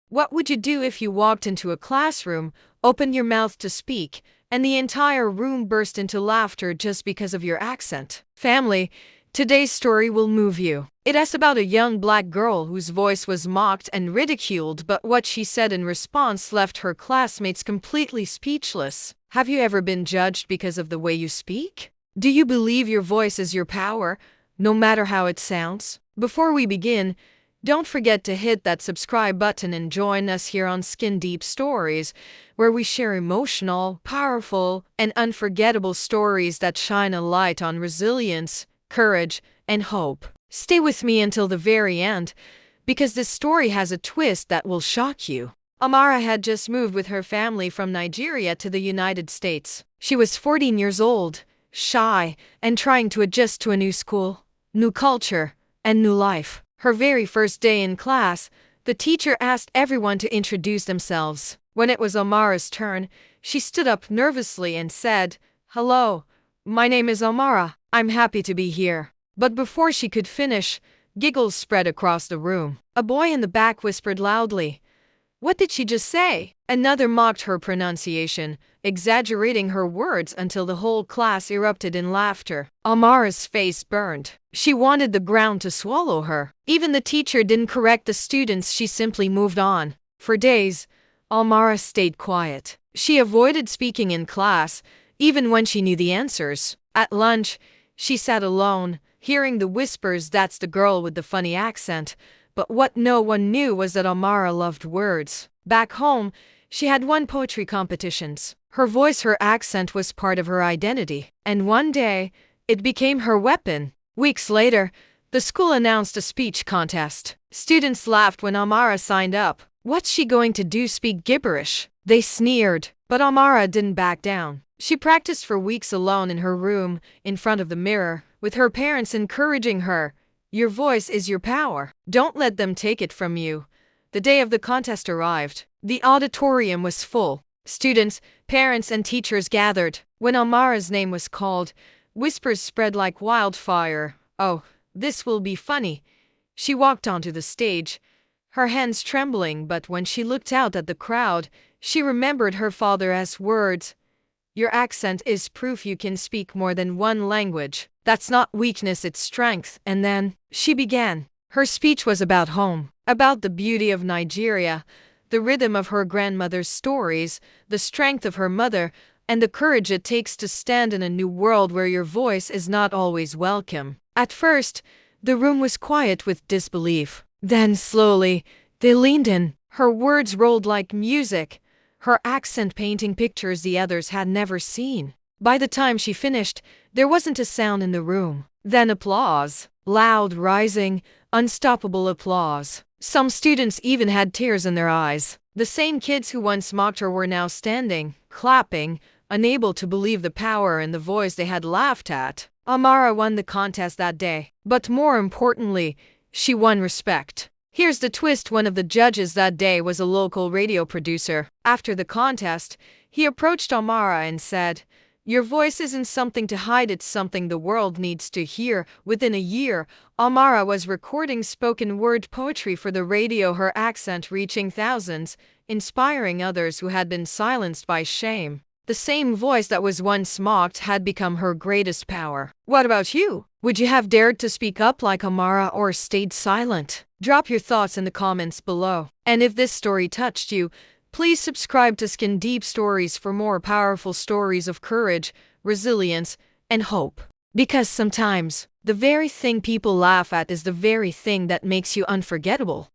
What would you do if you walked into a classroom, opened your mouth to speak, and the entire room burst into laughter just because of your accent? Family, today's story will move you. It is about a young black girl whose voice was mocked and ridiculed, but what she said in response left her classmates completely speechless. Have you ever been judged because of the way you speak? Do you believe your voice is your power, no matter how it sounds? Before we begin, don't forget to hit that subscribe button and join us here on Skin Deep Stories, where we share emotional, powerful, and unforgettable stories that shine a light on resilience, courage, and hope. Stay with me until the very end, because this story has a twist that will shock you. Amara had just moved with her family from Nigeria to the United States. She was 14 years old, shy, and trying to adjust to a new school, new culture, and new life. Her very first day in class, the teacher asked everyone to introduce themselves. When it was Amara's turn, she stood up nervously and said, "Hello, my name is Amara. I'm happy to be here." But before she could finish, giggles spread across the room. A boy in the back whispered loudly, "What did she just say?" Another mocked her pronunciation, exaggerating her words until the whole class erupted in laughter. Amara's face burned. She wanted the ground to swallow her. Even the teacher didn't correct the students, she simply moved on. For days, Amara stayed quiet. She avoided speaking in class, even when she knew the answers. At lunch, she sat alone, hearing the whispers, "That's the girl with the funny accent." But what no one knew was that Amara loved words. Back home, she had won poetry competitions. Her voice, her accent was part of her identity. And one day, it became her weapon. Weeks later, the school announced a speech contest. Students laughed when Amara signed up. What's she going to do, speak gibberish? They sneered. But Amara didn't back down. She practiced for weeks alone in her room, in front of the mirror, with her parents encouraging her. Your voice is your power. Don't let them take it from you. The day of the contest arrived. The auditorium was full. Students, parents, and teachers gathered. When Amara's name was called, whispers spread like wildfire. "Oh, this will be funny." She walked onto the stage, her hands trembling, but when she looked out at the crowd, she remembered her father's words. "Your accent is proof you can speak more than one language. That's not weakness, it's strength." And then, she began. Her speech was about home, about the beauty of Nigeria, the rhythm of her grandmother's stories, the strength of her mother, and the courage it takes to stand in a new world where your voice is not always welcome. At first, the room was quiet with disbelief. Then, slowly, they leaned in. Her words rolled like music, her accent painting pictures the others had never seen. By the time she finished, there wasn't a sound in the room. Then applause. Loud, rising, unstoppable applause. Some students even had tears in their eyes. The same kids who once mocked her were now standing, clapping, unable to believe the power in the voice they had laughed at. Amara won the contest that day. But more importantly, she won respect. Here's the twist: one of the judges that day was a local radio producer. After the contest, he approached Amara and said, "Your voice isn't something to hide, it's something the world needs to hear." Within a year, Amara was recording spoken word poetry for the radio, her accent reaching thousands, inspiring others who had been silenced by shame. The same voice that was once mocked had become her greatest power. What about you? Would you have dared to speak up like Amara or stayed silent? Drop your thoughts in the comments below. And if this story touched you, please subscribe to Skin Deep Stories for more powerful stories of courage, resilience, and hope. Because sometimes, the very thing people laugh at is the very thing that makes you unforgettable.